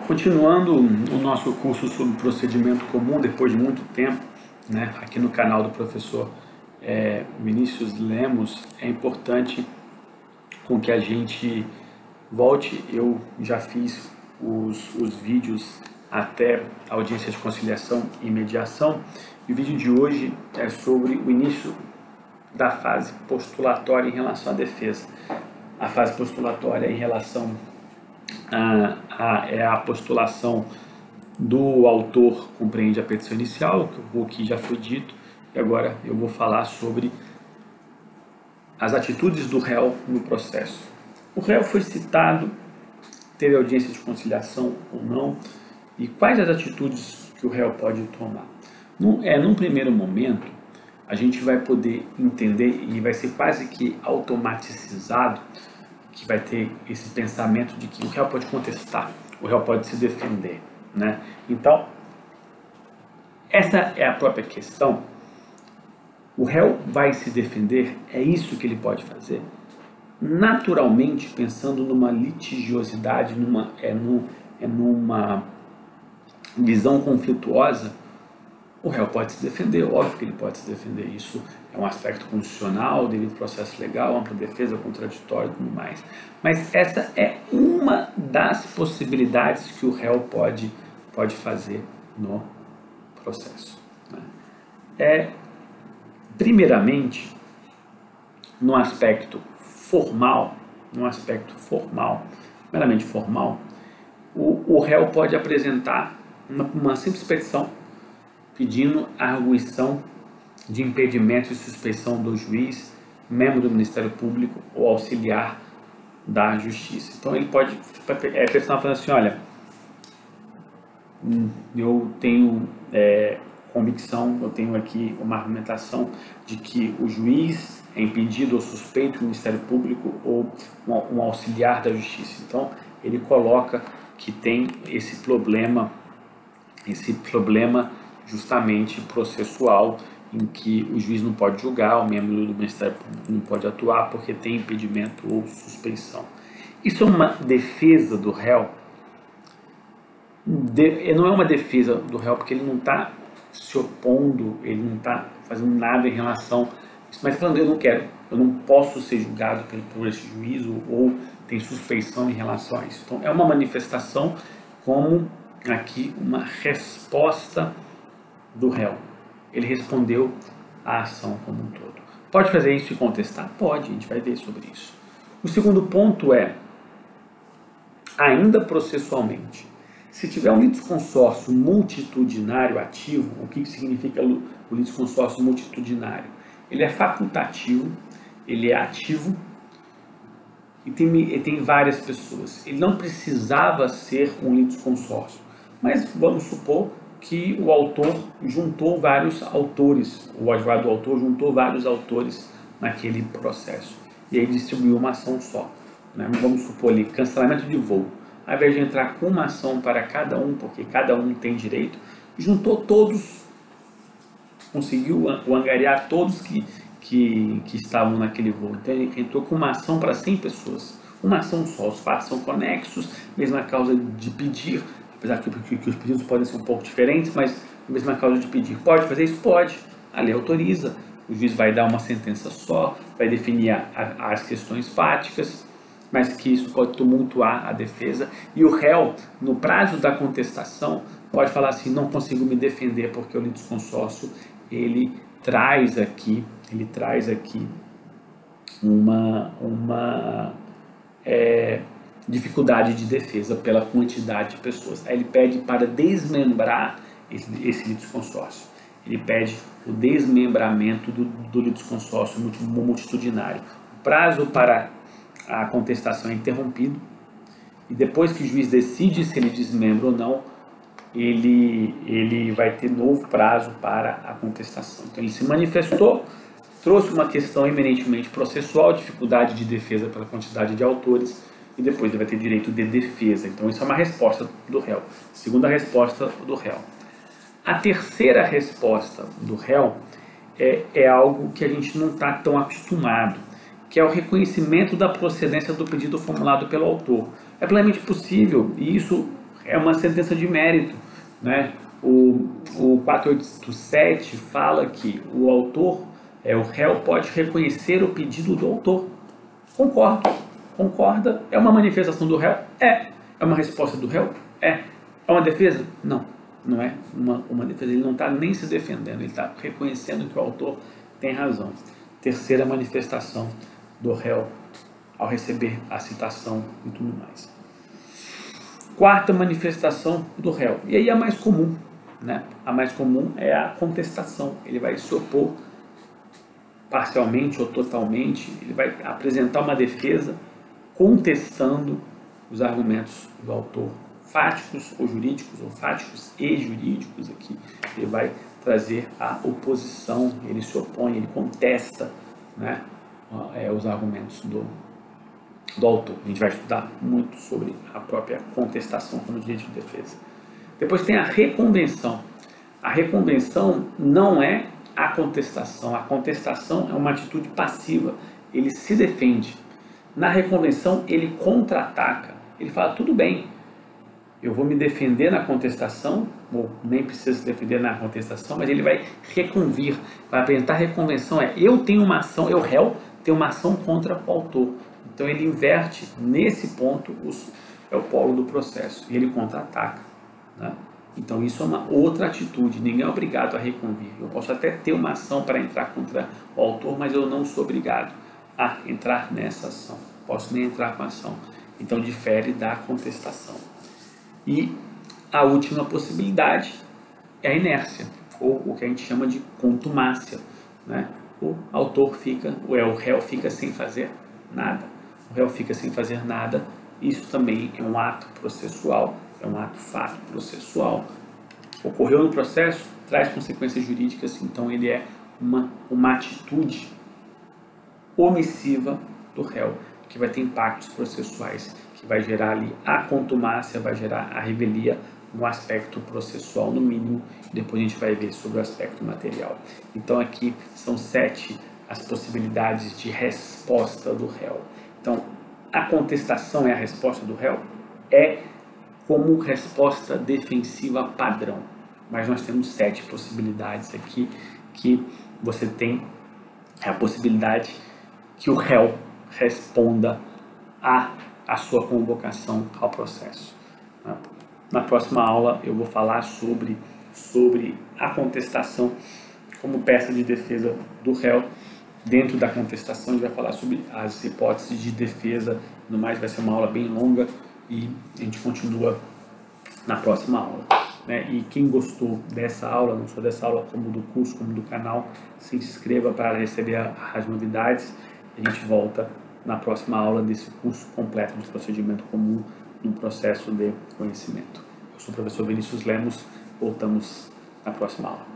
Continuando o nosso curso sobre procedimento comum, depois de muito tempo, né, aqui no canal do professor Vinícius Lemos, é importante com que a gente volte. Eu já fiz os vídeos até audiência de conciliação e mediação, e o vídeo de hoje é sobre o início da fase postulatória em relação à defesa. A fase postulatória em relação é a postulação do autor, compreende a petição inicial, o que já foi dito, e agora eu vou falar sobre as atitudes do réu no processo. O réu foi citado, teve audiência de conciliação ou não, e quais as atitudes que o réu pode tomar? Num primeiro momento, a gente vai poder entender, e vai ser quase que automaticizado, que vai ter esse pensamento de que o réu pode contestar, o réu pode se defender, né? Então, essa é a própria questão. O réu vai se defender, é isso que ele pode fazer? Naturalmente, pensando numa litigiosidade, numa visão conflituosa, o réu pode se defender, óbvio que ele pode se defender. Isso é um aspecto constitucional, devido processo legal, ampla defesa, contraditório e tudo mais. Mas essa é uma das possibilidades que o réu pode fazer no processo, né? Primeiramente, no aspecto formal, meramente formal, o réu pode apresentar uma simples petição pedindo a arguição de impedimento e suspeição do juiz, membro do Ministério Público ou auxiliar da Justiça. Então ele pode pressionar falando assim: olha, eu tenho convicção, eu tenho aqui uma argumentação de que o juiz é impedido ou suspeito do Ministério Público ou um auxiliar da Justiça. Então ele coloca que tem esse problema justamente processual, em que o juiz não pode julgar, o membro do Ministério Público não pode atuar porque tem impedimento ou suspeição. Isso é uma defesa do réu? Não é uma defesa do réu porque ele não está se opondo, ele não está fazendo nada em relação a isso, mas falando: eu não posso ser julgado por esse juiz, ou tem suspeição em relação a isso. Então é uma manifestação como aqui uma resposta do réu. Ele respondeu à ação como um todo. Pode fazer isso e contestar? Pode, a gente vai ver sobre isso. O segundo ponto é, ainda processualmente, se tiver um litisconsórcio multitudinário ativo, o que significa o litisconsórcio multitudinário? Ele é facultativo, ele é ativo e tem várias pessoas. Ele não precisava ser um litisconsórcio, mas vamos supor que o autor juntou vários autores, o advogado do autor juntou vários autores naquele processo e aí distribuiu uma ação só, né? Vamos supor ali, cancelamento de voo. Ao invés de entrar com uma ação para cada um, porque cada um tem direito, juntou todos, conseguiu angariar todos que estavam naquele voo. Então ele entrou com uma ação para 100 pessoas, uma ação só. Os fatos são conexos, mesma causa de pedir, apesar que os pedidos podem ser um pouco diferentes, mas a mesma causa de pedir. Pode fazer isso? Pode. A lei autoriza. O juiz vai dar uma sentença só, vai definir as questões fáticas, mas que isso pode tumultuar a defesa. E o réu, no prazo da contestação, pode falar assim: não consigo me defender porque o litisconsórcio ele traz aqui uma dificuldade de defesa pela quantidade de pessoas. Aí ele pede para desmembrar esse litisconsórcio. Ele pede o desmembramento do litisconsórcio multitudinário. O prazo para a contestação é interrompido e depois que o juiz decide se ele desmembra ou não, ele vai ter novo prazo para a contestação. Então ele se manifestou, trouxe uma questão eminentemente processual, dificuldade de defesa pela quantidade de autores, e depois ele vai ter direito de defesa. Então isso é uma resposta do réu. Segunda resposta do réu. A terceira resposta do réu é algo que a gente não está tão acostumado, que é o reconhecimento da procedência do pedido formulado pelo autor. É plenamente possível, e isso é uma sentença de mérito, né? O 487 fala que o autor, o réu pode reconhecer o pedido do autor. Concordo. Concorda? É uma manifestação do réu? É. É uma resposta do réu? É. É uma defesa? Não. Não é uma defesa. Ele não está nem se defendendo, ele está reconhecendo que o autor tem razão. Terceira manifestação do réu ao receber a citação e tudo mais. Quarta manifestação do réu, e aí a mais comum, né? A mais comum é a contestação. Ele vai se opor parcialmente ou totalmente, ele vai apresentar uma defesa contestando os argumentos do autor, fáticos ou jurídicos, ou fáticos e jurídicos aqui. Ele vai trazer a oposição, ele se opõe, ele contesta, né, os argumentos do autor. A gente vai estudar muito sobre a própria contestação como direito de defesa. Depois tem a reconvenção. A reconvenção não é a contestação é uma atitude passiva, ele se defende. Na reconvenção ele contra-ataca, ele fala, tudo bem, eu vou me defender na contestação, ou nem precisa se defender na contestação, mas ele vai reconvir, vai apresentar a reconvenção, eu tenho uma ação, eu réu, tenho uma ação contra o autor. Então ele inverte nesse ponto, é o polo do processo, e ele contra-ataca, né? Então isso é uma outra atitude, ninguém é obrigado a reconvir. Eu posso até ter uma ação para entrar contra o autor, mas eu não sou obrigado a entrar nessa ação, posso nem entrar com a ação. Então difere da contestação. E a última possibilidade é a inércia, ou o que a gente chama de contumácia, né? O autor fica, o réu fica sem fazer nada. O réu fica sem fazer nada, isso também é um ato processual, é um ato fato processual. Ocorreu no processo, traz consequências jurídicas, então ele é uma atitude omissiva do réu, que vai ter impactos processuais, que vai gerar ali a contumácia, vai gerar a revelia no aspecto processual, no mínimo, e depois a gente vai ver sobre o aspecto material. Então aqui são 7 as possibilidades de resposta do réu. Então, a contestação é a resposta do réu? É como resposta defensiva padrão. Mas nós temos 7 possibilidades aqui, que você tem a possibilidade que o réu responda a sua convocação ao processo. Na próxima aula eu vou falar sobre a contestação como peça de defesa do réu. Dentro da contestação a gente vai falar sobre as hipóteses de defesa, no mais vai ser uma aula bem longa e a gente continua na próxima aula, né? E quem gostou dessa aula, não só dessa aula como do curso, como do canal, se inscreva para receber as novidades. A gente volta na próxima aula desse curso completo de procedimento comum no processo de conhecimento. Eu sou o professor Vinícius Lemos, voltamos na próxima aula.